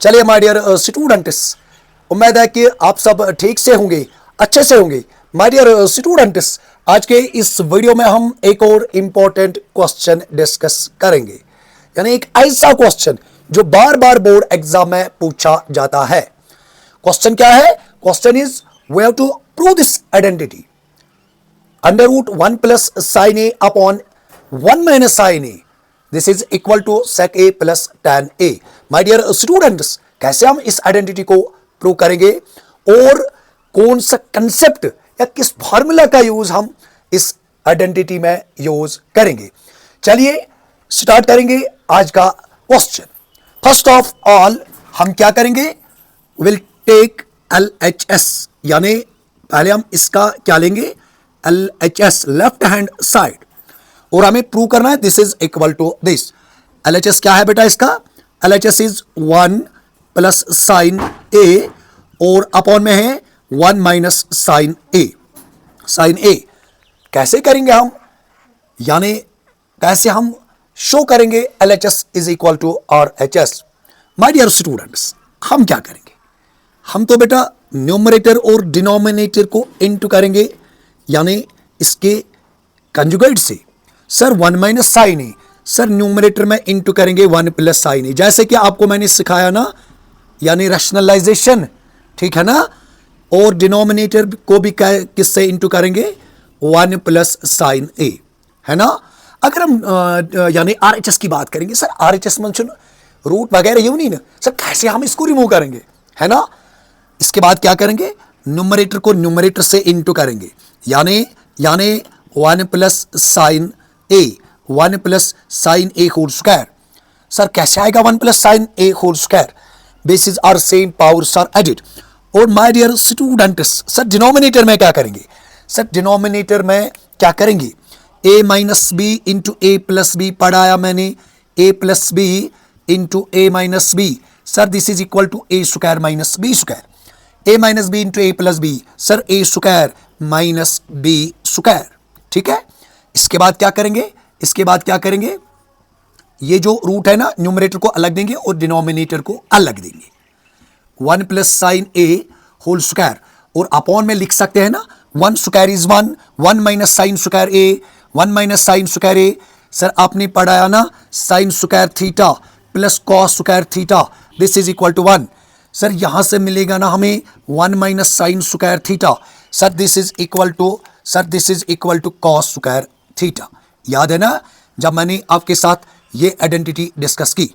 चलिए my dear students, उम्मीद है कि आप सब ठीक से होंगे, अच्छे से होंगे। माय डियर स्टूडेंट्स, आज के इस वीडियो में हम एक और इम्पोर्टेंट क्वेश्चन डिस्कस करेंगे, यानी एक ऐसा क्वेश्चन जो बार बार बोर्ड एग्जाम में पूछा जाता है। क्वेश्चन क्या है? Question is we have to prove this identity under root 1 plus sine A upon 1 minus sine A, this is equal to sec A plus tan A. My dear students, कैसे हम इस identity को prove करेंगे और कौन सा concept या किस फॉर्मूला का यूज हम इस आइडेंटिटी में यूज करेंगे, चलिए स्टार्ट करेंगे आज का क्वेश्चन। फर्स्ट ऑफ ऑल हम क्या करेंगे? विल टेक LHS, यानी पहले हम इसका क्या लेंगे? LHS, लेफ्ट हैंड साइड, और हमें प्रूव करना है this is equal to this. LHS क्या है बेटा? इसका LHS is 1 plus sine A और अपॉन में है 1 minus sine A. Sine A कैसे करेंगे हम, यानी कैसे हम शो करेंगे LHS is equal to RHS? My dear students, हम क्या करेंगे? हम तो बेटा न्यूमरेटर और डिनोमिनेटर को इनटू करेंगे, यानी इसके कंजुगेट से। सर 1 माइनस साइन ए, सर न्यूमरेटर में इनटू करेंगे 1 प्लस साइन ए, जैसे कि आपको मैंने सिखाया ना, यानी रैशनलाइजेशन, ठीक है ना। और डिनोमिनेटर को भी किससे इनटू करेंगे? 1 प्लस साइन ए, है ना। अगर हम यानी RHS की बात करेंगे, सर RHS मेंशन रूट वगैरह यूं नहीं ना सर, कैसे हम इसको रिमूव करेंगे, है ना। इसके बाद क्या करेंगे? न्यूमरेटर को न्यूमरेटर से इनटू करेंगे, यानी 1 plus sine A, 1 plus sine A whole square. Sir कैसे आएगा 1 plus sine A whole square? Bases are same, powers are added. और my dear students, sir denominator में क्या करेंगे? सर डिनोमिनेटर में क्या करेंगे? a minus B into A plus B पढ़ाया मैंने, a plus B into A minus B. Sir this is equal to A square minus B square. a minus B into A plus B, sir A square minus B square, ठीक है। इसके बाद क्या करेंगे? इसके बाद क्या करेंगे? ये जो रूट है ना, न्यूमरेटर को अलग देंगे और डिनोमिनेटर को अलग देंगे। 1 plus sine A whole square, और अपॉन में लिख सकते हैं ना, 1 square is 1, 1 minus sine square A, 1 minus sine square A. Sir आपने पढ़ाया ना, sine square theta plus cos square theta, this is equal to 1। Sir यहां से मिलेगा ना हमें 1 minus sine square theta, sir this is equal to, sir this is equal to cos square theta. याद है ना जब मैंने आपके साथ ये आइडेंटिटी डिस्कस की,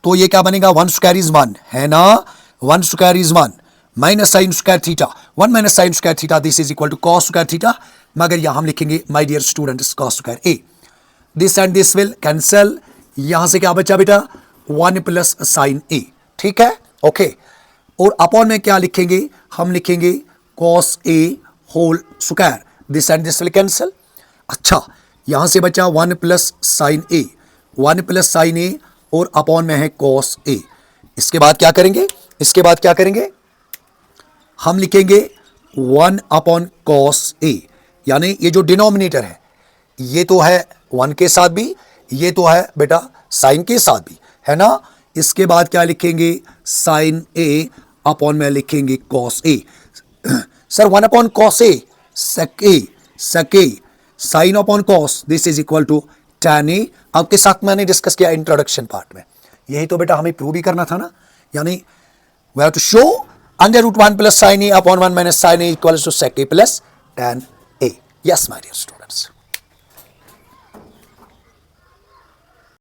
तो ये क्या बनेगा? 1 स्क्वायर इज 1, है ना, 1 square is 1 minus sine square theta, 1 minus sine square theta, this is equal to cos square theta. मगर यहां हम लिखेंगे my dear students cos square A. This and this will cancel, यहां से क्या बचा बेटा? 1 प्लस साइन ए, ठीक है, ओके। और अपॉन में क्या लिखेंगे? हम लिखेंगे cos A whole square, this and this will cancel. अच्छा, यहां से बचा 1 plus sine A, 1 plus sine A और अपॉन में है कॉस ए। इसके बाद क्या करेंगे? इसके बाद क्या करेंगे? हम लिखेंगे 1 अपॉन कॉस ए, यानी ये जो डिनोमिनेटर है ये तो है 1 के साथ भी, ये तो है बेटा साइन के साथ भी, है ना। इसके बाद क्या लिखेंगे? साइन ए अपॉन में लिखेंगे cos A. Sir 1 upon cos A, sec A, sec A, sine upon cos, this is equal to tan A. आपके साथ मैंने डिस्कस किया इंट्रोडक्शन पार्ट में, यही तो बेटा हमें प्रूव भी करना था ना, यानी we have to show under root 1 plus sine A upon 1 minus sine A equals to sec A plus tan A. Yes my dear students.